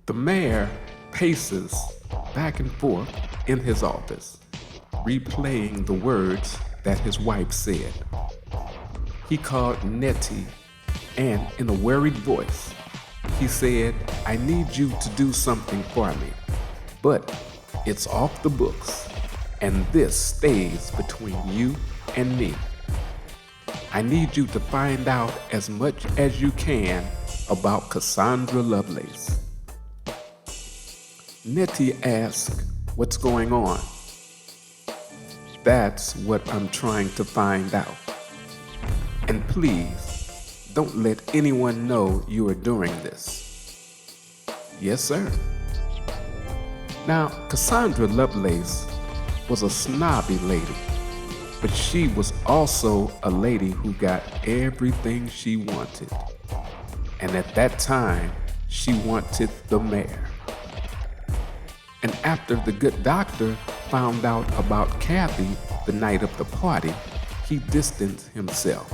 The mayor paces back and forth in his office, replaying the words that his wife said. He called Nettie, and in a worried voice, he said, "I need you to do something for me, but it's off the books, and this stays between you and me. I need you to find out as much as you can about Cassandra Lovelace." Nettie asked, "What's going on?" "That's what I'm trying to find out. And please, don't let anyone know you are doing this." "Yes, sir." Now, Cassandra Lovelace was a snobby lady, but she was also a lady who got everything she wanted. And at that time, she wanted the mayor. And after the good doctor found out about Kathy the night of the party, he distanced himself.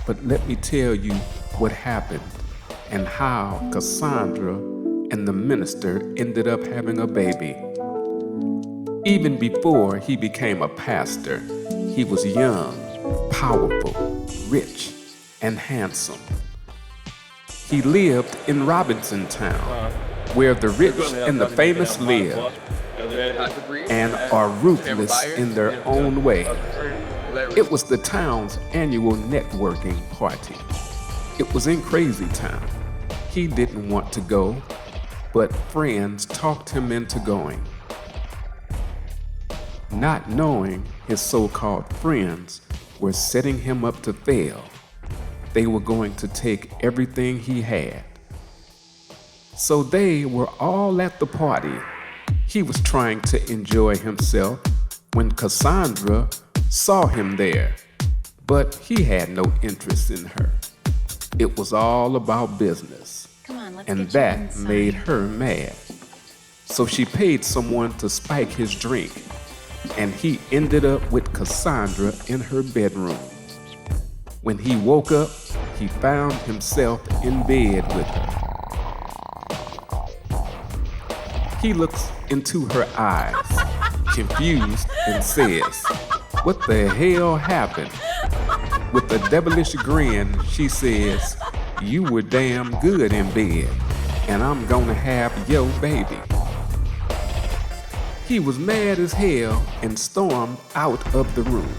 But let me tell you what happened and how Cassandra and the minister ended up having a baby. Even before he became a pastor, he was young, powerful, rich, and handsome. He lived in Robinson Town, where the rich and the famous live and are ruthless in their own way. It was the town's annual networking party. It was in Crazy Town. He didn't want to go, but friends talked him into going. Not knowing his so-called friends were setting him up to fail, they were going to take everything he had. So they were all at the party. He was trying to enjoy himself when Cassandra saw him there, but he had no interest in her. It was all about business, and that made her mad. So she paid someone to spike his drink, and he ended up with Cassandra in her bedroom. When he woke up, he found himself in bed with her. He looks into her eyes, confused, and says, "What the hell happened?" With a devilish grin, she says, "You were damn good in bed, and I'm gonna have your baby." He was mad as hell and stormed out of the room.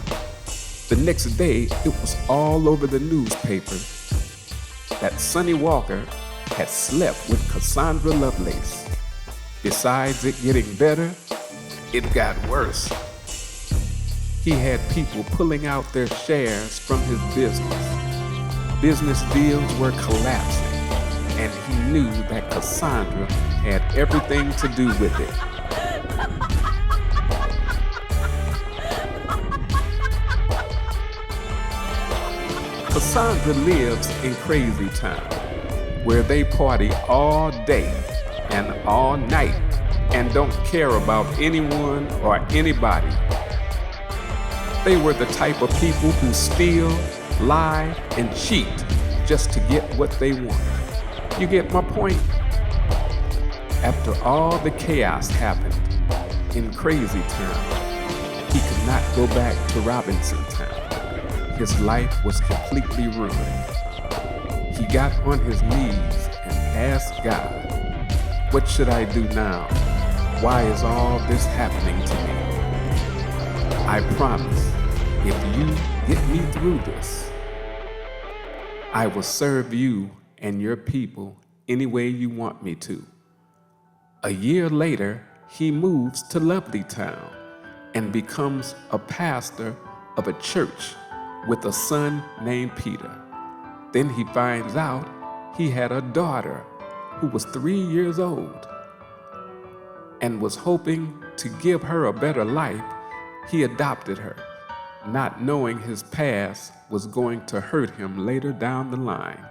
The next day, it was all over the newspaper that Sonny Walker had slept with Cassandra Lovelace. Besides it getting better, it got worse. He had people pulling out their shares from his business. Business deals were collapsing, and he knew that Cassandra had everything to do with it. Cassandra lives in Crazy Town, where they party all day and all night and don't care about anyone or anybody. They were the type of people who steal, lie, and cheat just to get what they want. You get my point? After all the chaos happened in Crazy Town, he could not go back to Robinson Town. His life was completely ruined. He got on his knees and asked God, "What should I do now? Why is all this happening to me? I promise, if you get me through this, I will serve you and your people any way you want me to." A year later, he moves to Lovely Town and becomes a pastor of a church with a son named Peter. Then he finds out he had a daughter who was 3 years old and was hoping to give her a better life. He adopted her, not knowing his past was going to hurt him later down the line.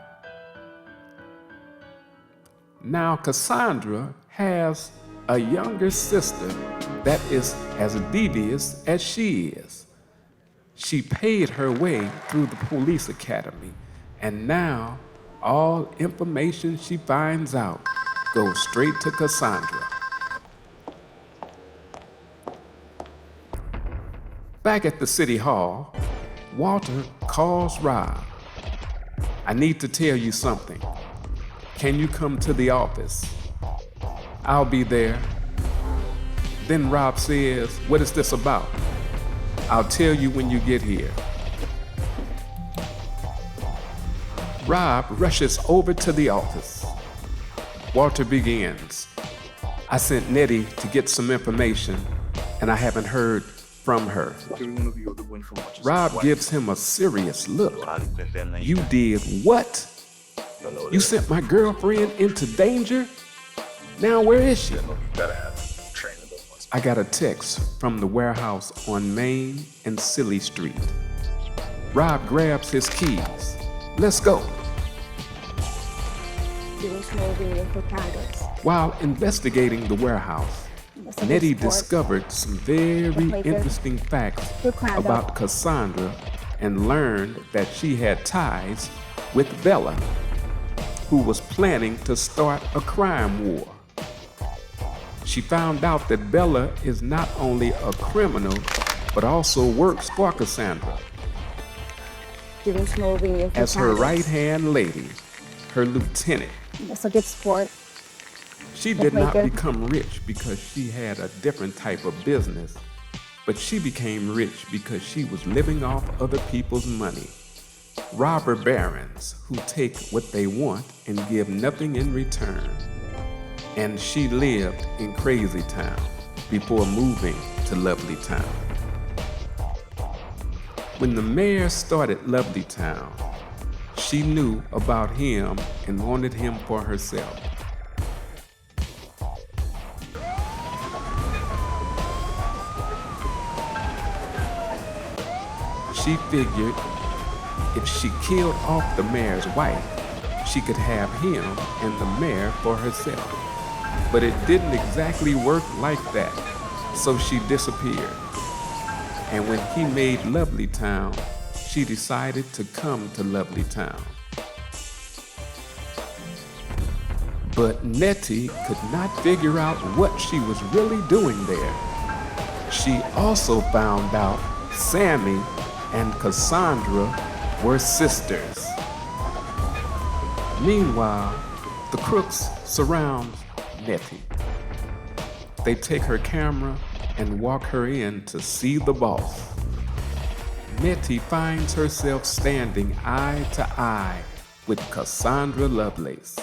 Now Cassandra has a younger sister that is as devious as she is. She paid her way through the police academy, and now all information she finds out goes straight to Cassandra. Back at the city hall, Walter calls Rob. I need to tell you something. Can you come to the office? I'll be there. Then Rob says, what is this about? I'll tell you when you get here. Rob rushes over to the office. Walter begins. I sent Nettie to get some information, and I haven't heard from her. Rob gives him a serious look. You did what? You sent my girlfriend into danger? Now where is she? I got a text from the warehouse on Main and Silly Street. Rob grabs his keys. Let's go. While investigating the warehouse, Nettie discovered some very interesting facts about Cassandra and learned that she had ties with Bella, who was planning to start a crime war. She found out that Bella is not only a criminal, but also works for Cassandra as her right-hand lady, her lieutenant. That's a good sport. She did not become rich because she had a different type of business, but she became rich because she was living off other people's money. Robber barons who take what they want and give nothing in return. And she lived in Crazy Town before moving to Lovely Town. When the mayor started Lovely Town, she knew about him and wanted him for herself. She figured if she killed off the mayor's wife, she could have him and the mayor for herself. But it didn't exactly work like that, so she disappeared. And when he made Lovely Town, she decided to come to Lovely Town. But Nettie could not figure out what she was really doing there. She also found out Sammy and Cassandra were sisters. Meanwhile, the crooks surround Nettie. They take her camera and walk her in to see the boss. Nettie finds herself standing eye to eye with Cassandra Lovelace.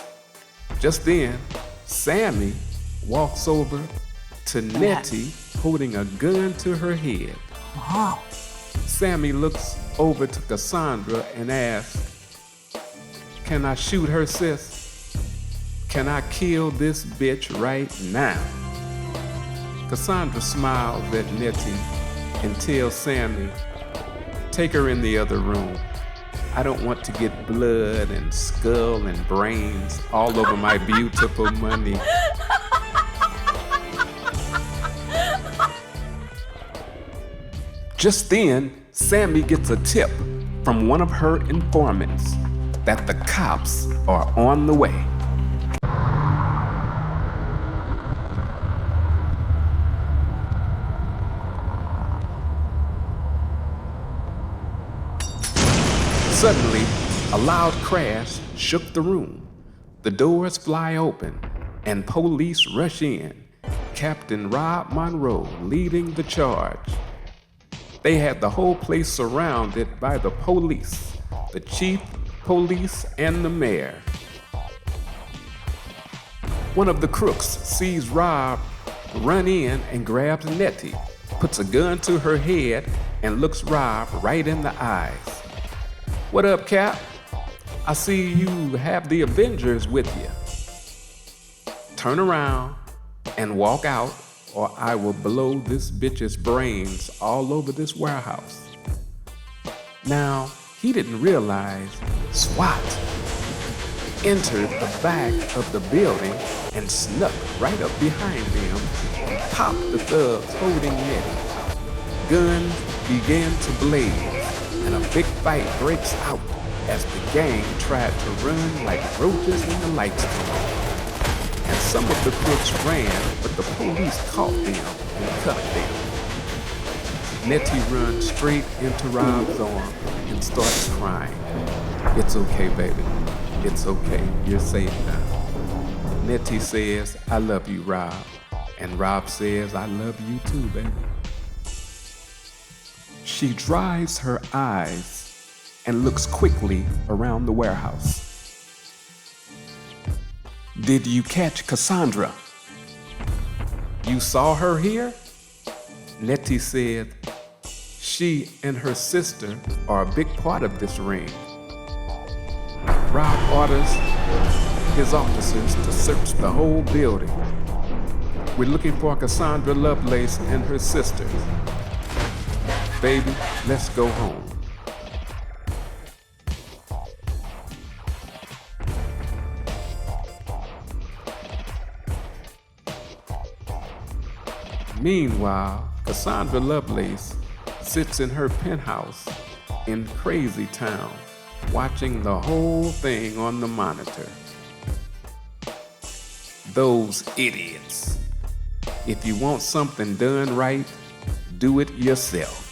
Just then, Sammy walks over to Nettie holding a gun to her head. Wow. Sammy looks over to Cassandra and asks, "Can I shoot her, sis? Can I kill this bitch right now?" Cassandra smiles at Nettie and tells Sammy, "Take her in the other room. I don't want to get blood and skull and brains all over my beautiful money." Just then, Sammy gets a tip from one of her informants that the cops are on the way. Suddenly, a loud crash shook the room. The doors fly open and police rush in, Captain Rob Monroe leading the charge. They had the whole place surrounded by the police, the chief, police, and the mayor. One of the crooks sees Rob run in and grabs Nettie, puts a gun to her head, and looks Rob right in the eyes. "What up, Cap? I see you have the Avengers with you. Turn around and walk out, or I will blow this bitch's brains all over this warehouse." Now, he didn't realize SWAT entered the back of the building and snuck right up behind them and popped the thugs holding Nettie. Guns began to blaze, and a big fight breaks out as the gang tried to run like roaches when the lights come on. and some of the crooks ran, but the police caught them and cuffed them. Nettie runs straight into Rob's arm and starts crying. "It's okay, baby. It's okay. You're safe now." Nettie says, "I love you, Rob." And Rob says, "I love you too, baby." She dries her eyes and looks quickly around the warehouse. "Did you catch Cassandra? You saw her here?" Nettie said, "She and her sister are a big part of this ring." Rob orders his officers to search the whole building. "We're looking for Cassandra Lovelace and her sisters. Baby, let's go home." Meanwhile, Cassandra Lovelace sits in her penthouse in Crazy Town, watching the whole thing on the monitor. Those idiots. If you want something done right, do it yourself.